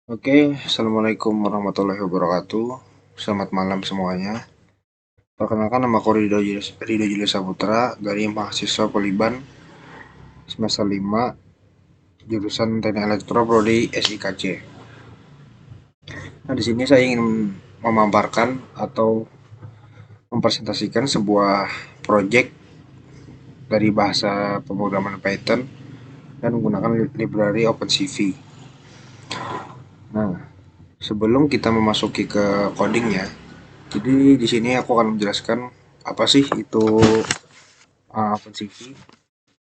Oke, Assalamualaikum warahmatullahi wabarakatuh. Selamat malam semuanya. Perkenalkan, nama aku Rido Julius Saputra dari mahasiswa Poliban semester 5 jurusan Teknik Elektro Prodi SIKC. Nah, di sini saya ingin memaparkan atau mempresentasikan sebuah project dari bahasa pemrograman Python dan menggunakan library OpenCV. Nah, sebelum kita memasuki ke codingnya, jadi di sini aku akan menjelaskan apa sih itu OpenCV.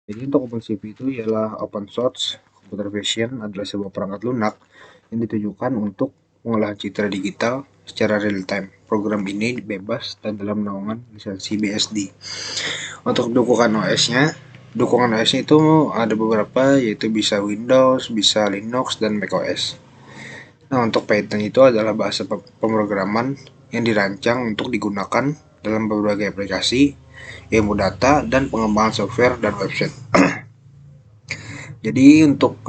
Jadi untuk OpenCV itu ialah open source computer vision adalah sebuah perangkat lunak yang ditujukan untuk pengolahan citra digital secara real time. Program ini bebas dan dalam naungan lisensi BSD. Untuk dukungan OS-nya itu ada beberapa, yaitu bisa Windows, bisa Linux, dan macOS. Nah, untuk Python itu adalah bahasa pemrograman yang dirancang untuk digunakan dalam berbagai aplikasi, ilmu data, dan pengembangan software dan website. Jadi untuk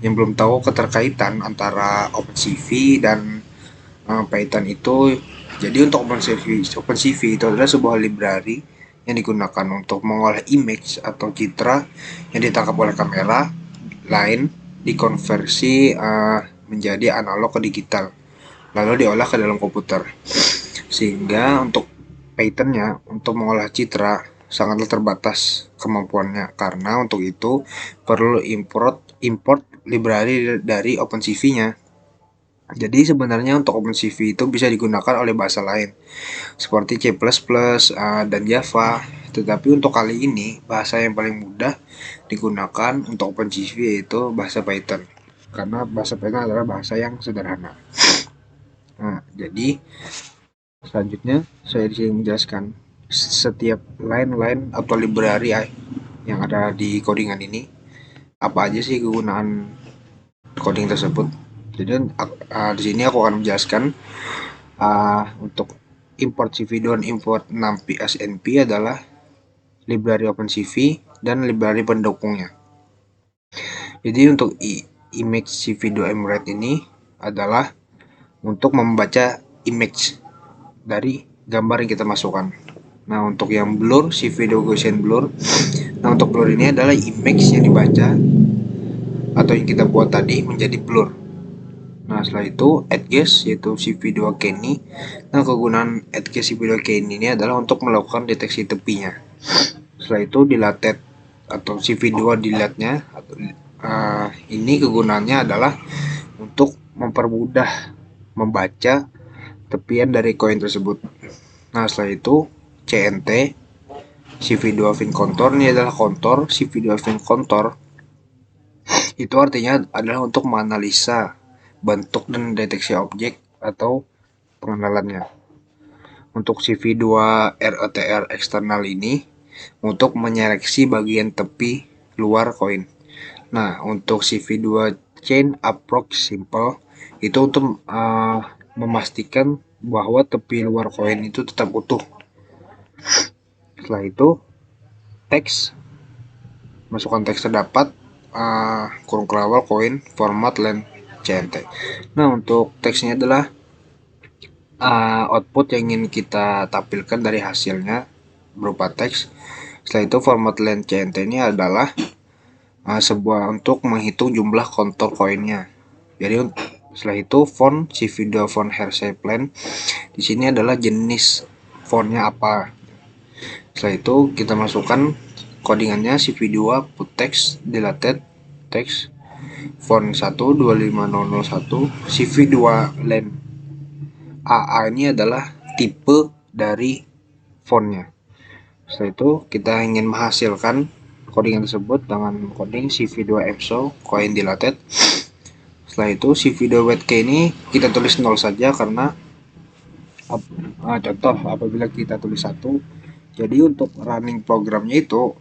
yang belum tahu keterkaitan antara OpenCV dan Python itu, jadi untuk OpenCV itu adalah sebuah library yang digunakan untuk mengolah image atau citra yang ditangkap oleh kamera lain, dikonversi menjadi analog ke digital, lalu diolah ke dalam komputer. Sehingga untuk Python-nya untuk mengolah citra sangatlah terbatas kemampuannya, karena untuk itu perlu import library dari OpenCV-nya. Jadi sebenarnya untuk OpenCV itu bisa digunakan oleh bahasa lain seperti C++ dan Java. Tetapi untuk kali ini bahasa yang paling mudah digunakan untuk OpenCV yaitu bahasa Python. Karena bahasa Python adalah bahasa yang sederhana. Nah, jadi selanjutnya saya di sini menjelaskan setiap line-line atau library yang ada di codingan ini, apa aja sih kegunaan coding tersebut. Jadi di sini aku akan menjelaskan untuk import CV dan import NumPy SNP adalah library OpenCV dan library pendukungnya. Jadi untuk image CV2 Emret ini adalah untuk membaca image dari gambar yang kita masukkan. Nah, untuk yang blur, CV2 Gaussian blur. Nah, untuk blur ini adalah image yang dibaca atau yang kita buat tadi menjadi blur. Nah, setelah itu Edges yaitu CV2 Kenny. Nah, kegunaan Edges CV2 Kenny ini adalah untuk melakukan deteksi tepinya. Setelah itu dilatet atau CV2 dilatnya ini kegunaannya adalah untuk mempermudah membaca tepian dari koin tersebut. Nah, setelah itu CNT CV2 Fin Contour ini adalah kontor. CV2 Fin Contour itu artinya adalah untuk menganalisa bentuk dan deteksi objek atau pengenalannya. Untuk CV2 ROTR eksternal ini untuk menyeleksi bagian tepi luar koin. Nah, untuk CV2 Chain Approach Simple itu untuk memastikan bahwa tepi luar koin itu tetap utuh. Setelah itu teks, masukkan teks terdapat kurung kelawar koin format len CNT. Nah, untuk teksnya adalah output yang ingin kita tampilkan dari hasilnya berupa teks. Setelah itu format len CNT ini adalah sebuah untuk menghitung jumlah kontur koinnya. Jadi setelah itu font CV2 font Hershey Plan di sini adalah jenis fontnya apa. Setelah itu kita masukkan codingannya CV2 put text deleted text font 125001 CV2 len. AA ini adalah tipe dari fontnya. Setelah itu kita ingin menghasilkan codingan tersebut dengan coding CV2 EPSO coin dilated. Setelah itu CV2 WetK ini kita tulis 0 saja karena contoh apabila kita tulis 1, jadi untuk running programnya itu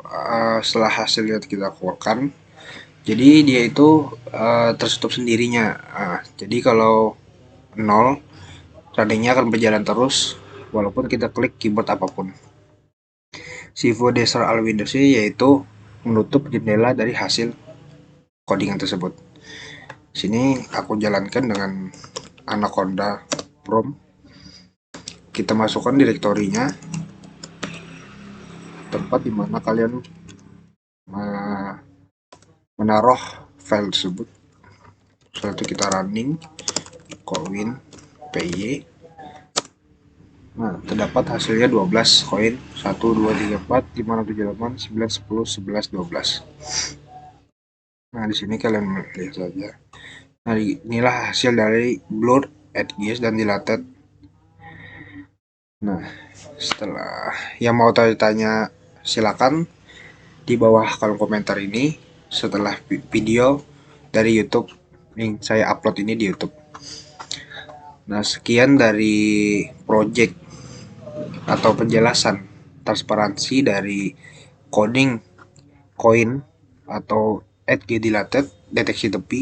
setelah hasilnya kita keluarkan, jadi dia itu tertutup sendirinya. Jadi kalau 0, runningnya akan berjalan terus walaupun kita klik keyboard apapun. CV Desert All Windows yaitu menutup jendela dari hasil codingan tersebut. Sini aku jalankan dengan Anaconda Prom. Kita masukkan direktorinya, tempat dimana kalian menaruh file tersebut. Setelah itu kita running koin PY. Nah, terdapat hasilnya 12 koin. 1 2 3 4 5 6 7 8 9 10 11 12. Nah, di sini kalian lihat saja. Nah, inilah hasil dari blur, adgis dan dilated. Nah, setelah yang mau tanya silakan di bawah kolom komentar ini setelah video dari YouTube yang saya upload ini di YouTube. Nah, sekian dari project atau penjelasan transparansi dari coding koin atau edge dilated deteksi tepi.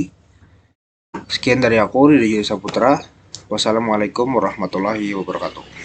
Sekian dari aku, Ridho Saputra. Wassalamualaikum warahmatullahi wabarakatuh.